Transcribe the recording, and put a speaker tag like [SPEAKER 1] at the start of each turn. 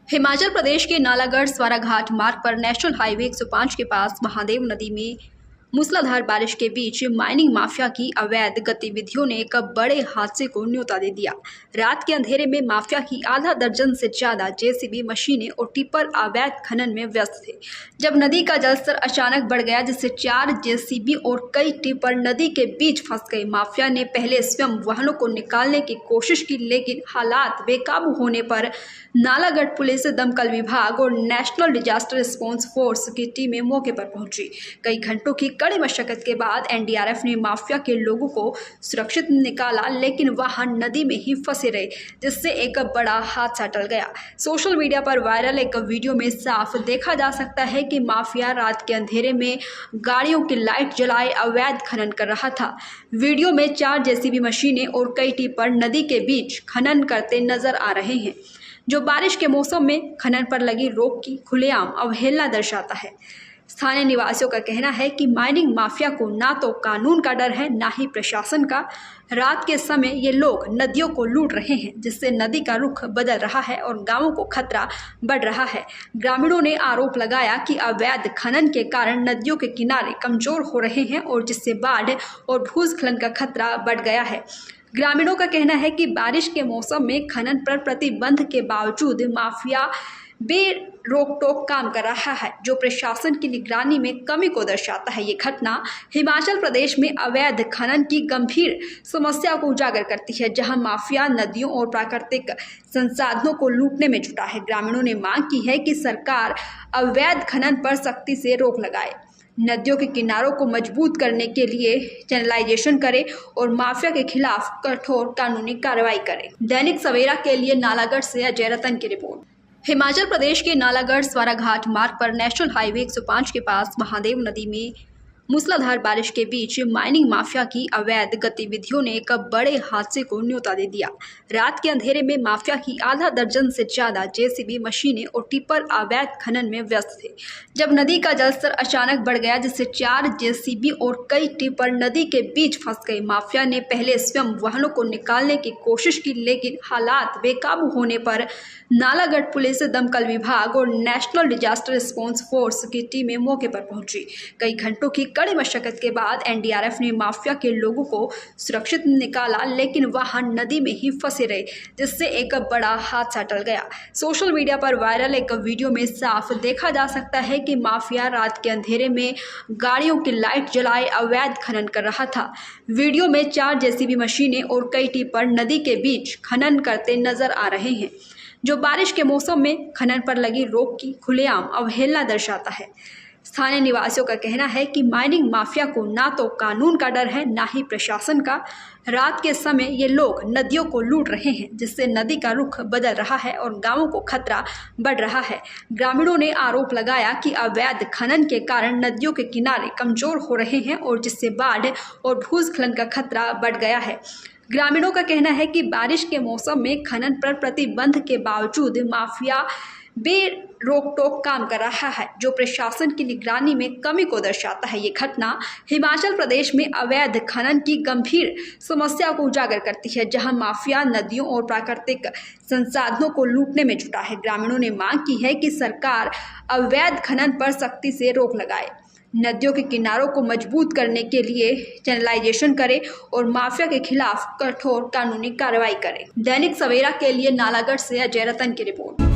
[SPEAKER 1] हिमाचल प्रदेश के नालागढ़ स्वाराघाट मार्ग पर नेशनल हाईवे 105 के पास महादेव नदी में मूसलाधार बारिश के बीच माइनिंग माफिया की अवैध गतिविधियों ने एक बड़े हादसे को न्योता दे दिया। रात के अंधेरे में माफिया की आधा दर्जन से ज्यादा जेसीबी मशीनें और टिप्पर अवैध खनन में व्यस्त थे। जब नदी का जलस्तर अचानक बढ़ गया जिससे 4 जेसीबी और कई टिप्पर नदी के बीच फंस गए। माफिया ने पहले स्वयं वाहनों को निकालने की कोशिश की, लेकिन हालात बेकाबू होने पर नालागढ़ पुलिस, दमकल विभाग और नेशनल डिजास्टर रिस्पांस फोर्स की टीमें मौके पर पहुंची। कई घंटों की कड़ी मशक्कत के बाद एनडीआरएफ ने माफिया के लोगों को सुरक्षित निकाला, लेकिन वाहन नदी में ही फंसे रहे, जिससे एक बड़ा हादसा टल गया। सोशल मीडिया पर वायरल एक वीडियो में साफ देखा जा सकता है कि माफिया रात के अंधेरे में गाड़ियों की लाइट जलाए अवैध खनन कर रहा था। वीडियो में 4 जेसीबी मशीनें और कई टिप्पर नदी के बीच खनन करते नजर आ रहे हैं, जो बारिश के मौसम में खनन पर लगी रोक की खुलेआम अवहेलना दर्शाता है। स्थानीय निवासियों का कहना है कि माइनिंग माफिया को ना तो कानून का डर है, ना ही प्रशासन का। रात के समय ये लोग नदियों को लूट रहे हैं, जिससे नदी का रुख बदल रहा है और गांवों को खतरा बढ़ रहा है। ग्रामीणों ने आरोप लगाया कि अवैध खनन के कारण नदियों के किनारे कमजोर हो रहे हैं और जिससे बाढ़ और भूस्खलन का खतरा बढ़ गया है। ग्रामीणों का कहना है कि बारिश के मौसम में खनन पर प्रतिबंध के बावजूद माफिया रोक टोक काम कर रहा है, जो प्रशासन की निगरानी में कमी को दर्शाता है। ये घटना हिमाचल प्रदेश में अवैध खनन की गंभीर समस्या को उजागर करती है, जहां माफिया नदियों और प्राकृतिक संसाधनों को लूटने में जुटा है। ग्रामीणों ने मांग की है कि सरकार अवैध खनन पर सख्ती से रोक लगाए, नदियों के किनारों को मजबूत करने के लिए चैनलाइजेशन करे और माफिया के खिलाफ कठोर कानूनी कार्रवाई करे। दैनिक सवेरा के लिए नालागढ़ से अजय रतन की रिपोर्ट। हिमाचल प्रदेश के नालागढ़ स्वाराघाट मार्ग पर नेशनल हाईवे 105 के पास महादेव नदी में मूसलाधार बारिश के बीच माइनिंग माफिया की अवैध गतिविधियों ने एक बड़े हादसे को न्योता दे दिया। रात के अंधेरे में माफिया की आधा दर्जन से ज्यादा जेसीबी मशीनें और टिप्पर अवैध खनन में व्यस्त थे। जब नदी का जलस्तर अचानक बढ़ गया जिससे 4 जेसीबी और कई टिप्पर नदी के बीच फंस गए। माफिया ने पहले स्वयं वाहनों को निकालने की कोशिश की, लेकिन हालात बेकाबू होने पर नालागढ़ पुलिस, दमकल विभाग और नेशनल डिजास्टर रिस्पांस फोर्स की टीमें मौके पर पहुंची। कई घंटों की कड़ी मशक्कत के बाद एनडीआरएफ ने माफिया के लोगों को सुरक्षित निकाला, लेकिन वाहन नदी में ही फंसे रहे, जिससे एक बड़ा हादसा टल गया। सोशल मीडिया पर वायरल एक वीडियो में साफ देखा जा सकता है कि माफिया रात के अंधेरे में गाड़ियों की लाइट जलाए अवैध खनन कर रहा था। वीडियो में 4 जेसीबी मशीनें और कई टिप्पर नदी के बीच खनन करते नजर आ रहे हैं, जो बारिश के मौसम में खनन पर लगी रोक की खुलेआम अवहेलना दर्शाता है। स्थानीय निवासियों का कहना है कि माइनिंग माफिया को ना तो कानून का डर है, ना ही प्रशासन का। रात के समय ये लोग नदियों को लूट रहे हैं, जिससे नदी का रुख बदल रहा है और गांवों को खतरा बढ़ रहा है। ग्रामीणों ने आरोप लगाया कि अवैध खनन के कारण नदियों के किनारे कमजोर हो रहे हैं और जिससे बाढ़ और भूस्खलन का खतरा बढ़ गया है। ग्रामीणों का कहना है कि बारिश के मौसम में खनन पर प्रतिबंध के बावजूद माफिया रोक टोक काम कर रहा है, जो प्रशासन की निगरानी में कमी को दर्शाता है। ये घटना हिमाचल प्रदेश में अवैध खनन की गंभीर समस्या को उजागर करती है, जहां माफिया नदियों और प्राकृतिक संसाधनों को लूटने में जुटा है। ग्रामीणों ने मांग की है कि सरकार अवैध खनन पर सख्ती से रोक लगाए, नदियों के किनारों को मजबूत करने के लिए चैनलाइजेशन करे और माफिया के खिलाफ कठोर कानूनी कार्रवाई करे। दैनिक सवेरा के लिए नालागढ़ से अजय रतन की रिपोर्ट।